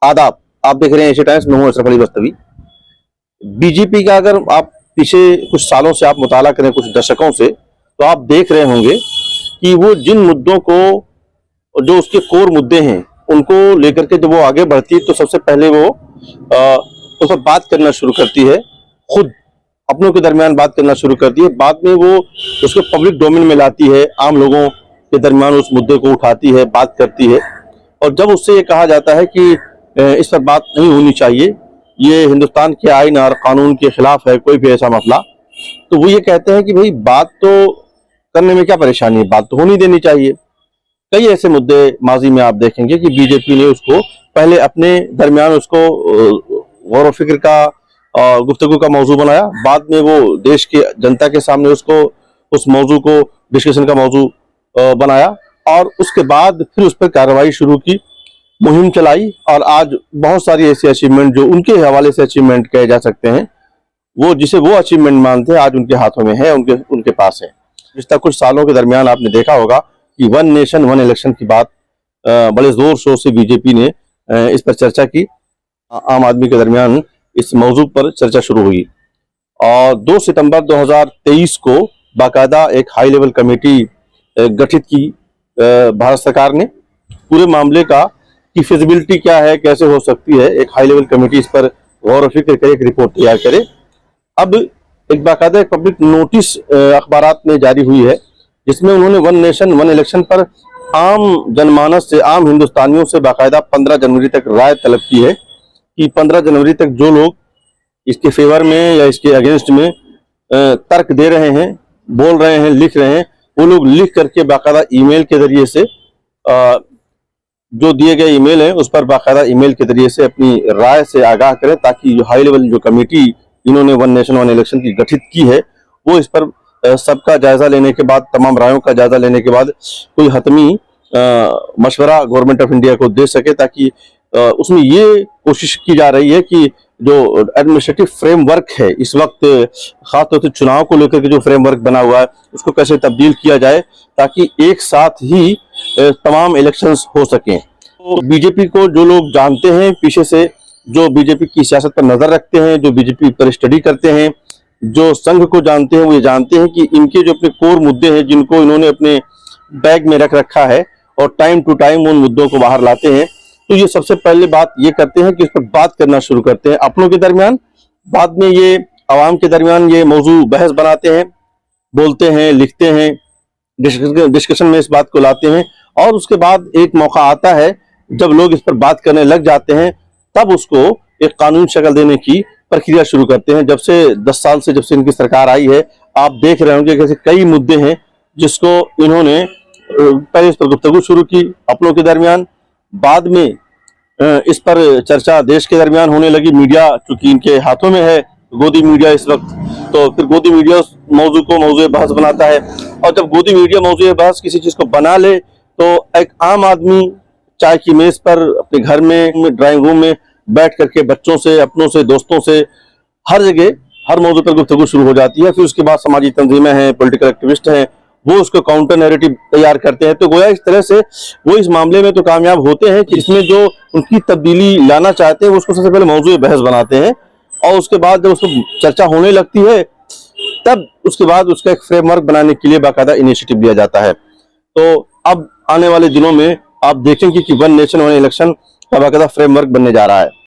आदाब। आप देख रहे हैं एशिया टाइम्स में हूं अशरफ अली बस्तवी। बीजेपी का अगर आप पीछे कुछ सालों से आप मुताला करें, कुछ दशकों से, तो आप देख रहे होंगे कि वो जिन मुद्दों को, जो उसके कोर मुद्दे हैं, उनको लेकर के जब वो आगे बढ़ती है तो सबसे पहले वो उस पर बात करना शुरू करती है, खुद अपनों के दरमियान बात करना शुरू करती है। बाद में वो उसको पब्लिक डोमेन में लाती है, आम लोगों के दरमियान उस मुद्दे को उठाती है, बात करती है। और जब उससे ये कहा जाता है कि इस पर बात नहीं होनी चाहिए, ये हिंदुस्तान के आईन और कानून के खिलाफ है कोई भी ऐसा मसला, तो वो ये कहते हैं कि भाई बात तो करने में क्या परेशानी है, बात तो होनी देनी चाहिए। कई ऐसे मुद्दे माजी में आप देखेंगे कि बीजेपी ने उसको पहले अपने दरमियान उसको गौर व फिक्र का और गुफ्तगू का मौजू बनाया, बाद में वो देश के जनता के सामने उसको उस मौजू को डिस्कशन का मौजू बनाया, और उसके बाद फिर उस पर कार्रवाई शुरू की, मुहिम चलाई, और आज बहुत सारी ऐसी अचीवमेंट जो उनके हवाले से अचीवमेंट कहे जा सकते हैं, वो जिसे वो अचीवमेंट मानते हैं, आज उनके हाथों में है, उनके पास है। पिछले कुछ सालों के दरमियान आपने देखा होगा कि वन नेशन वन इलेक्शन की बात बड़े जोर शोर से बीजेपी ने इस पर चर्चा की। आम आदमी के दरमियान इस मौजू पर चर्चा शुरू हुई और 2 सितंबर 2023 को बाकायदा एक हाई लेवल कमेटी गठित की भारत सरकार ने। पूरे मामले का की फिजिबिलिटी क्या है, कैसे हो सकती है, एक हाई लेवल कमेटी इस पर गौर व फिक्र करे, एक रिपोर्ट तैयार करे। अब एक बाकायदा एक पब्लिक नोटिस अखबारात में जारी हुई है, जिसमें उन्होंने वन नेशन वन इलेक्शन पर आम जनमानस से, आम हिंदुस्तानियों से बाकायदा 15 जनवरी तक राय तलब की है कि 15 जनवरी तक जो लोग इसके फेवर में या इसके अगेंस्ट में तर्क दे रहे हैं, बोल रहे हैं, लिख रहे हैं, वो लोग लिख करके बाकायदा ईमेल के जरिए से, जो दिए गए ईमेल हैं उस पर बाकायदा ईमेल के जरिए से अपनी राय से आगाह करें, ताकि जो हाई लेवल जो कमेटी इन्होंने वन नेशन वन इलेक्शन की गठित की है, वो इस पर सबका जायजा लेने के बाद, तमाम रायों का जायजा लेने के बाद कोई हतमी मशवरा गवर्नमेंट ऑफ इंडिया को दे सके, ताकि उसमें ये कोशिश की जा रही है कि जो एडमिनिस्ट्रेटिव फ्रेमवर्क है इस वक्त, खासतौर से चुनाव को लेकर के जो फ्रेमवर्क बना हुआ है, उसको कैसे तब्दील किया जाए ताकि एक साथ ही तमाम इलेक्शंस हो सकें। तो बीजेपी को जो लोग जानते हैं पीछे से, जो बीजेपी की सियासत पर नजर रखते हैं, जो बीजेपी पर स्टडी करते हैं, जो संघ को जानते हैं, वो ये जानते हैं कि इनके जो अपने कोर मुद्दे हैं, जिनको इन्होंने अपने बैग में रख रखा है और टाइम टू टाइम उन मुद्दों को बाहर लाते हैं, तो ये सबसे पहले बात ये करते हैं कि इस पर बात करना शुरू करते हैं अपनों के दरमियान। बाद में ये आवाम के दरमियान ये मौजू बहस बनाते हैं, बोलते हैं, लिखते हैं, डिस्कशन में इस बात को लाते हैं, और उसके बाद एक मौका आता है जब लोग इस पर बात करने लग जाते हैं, तब उसको एक कानूनी शक्ल देने की प्रक्रिया शुरू करते हैं। जब से 10 साल से, जब से इनकी सरकार आई है, आप देख रहे होंगे कि कई मुद्दे हैं जिसको इन्होंने पहले इस पर गुफ्तगू शुरू की अपनों के दरमियान, बाद में इस पर चर्चा देश के दरमियान होने लगी। मीडिया चूंकि इनके हाथों में है, गोदी मीडिया इस वक्त, तो फिर गोदी मीडिया उस मौजू को मौजू बहस बनाता है, और जब गोदी मीडिया मौजू बहस किसी चीज को बना ले, तो एक आम आदमी चाय की मेज पर, अपने घर में, ड्राइंग रूम में बैठ करके बच्चों से, अपनों से, दोस्तों से, हर जगह हर मौजू पर गुफ्तगू शुरू हो जाती है। फिर उसके बाद समाजी तंजीमें हैं, पॉलिटिकल एक्टिविस्ट हैं, वो उसको काउंटर नैरेटिव तैयार करते हैं। तो गोया इस तरह से वो इस मामले में तो कामयाब होते हैं कि इसमें जो उनकी तब्दीली लाना चाहते हैं वो उसको सबसे पहले मौजू बहस बनाते हैं, और उसके बाद जब उसको चर्चा होने लगती है, तब उसके बाद उसका एक फ्रेमवर्क बनाने के लिए बाकायदा इनिशिएटिव लिया जाता है। तो अब आने वाले दिनों में आप देखेंगे कि वन नेशन वन इलेक्शन का बाकायदा फ्रेमवर्क बनने जा रहा है।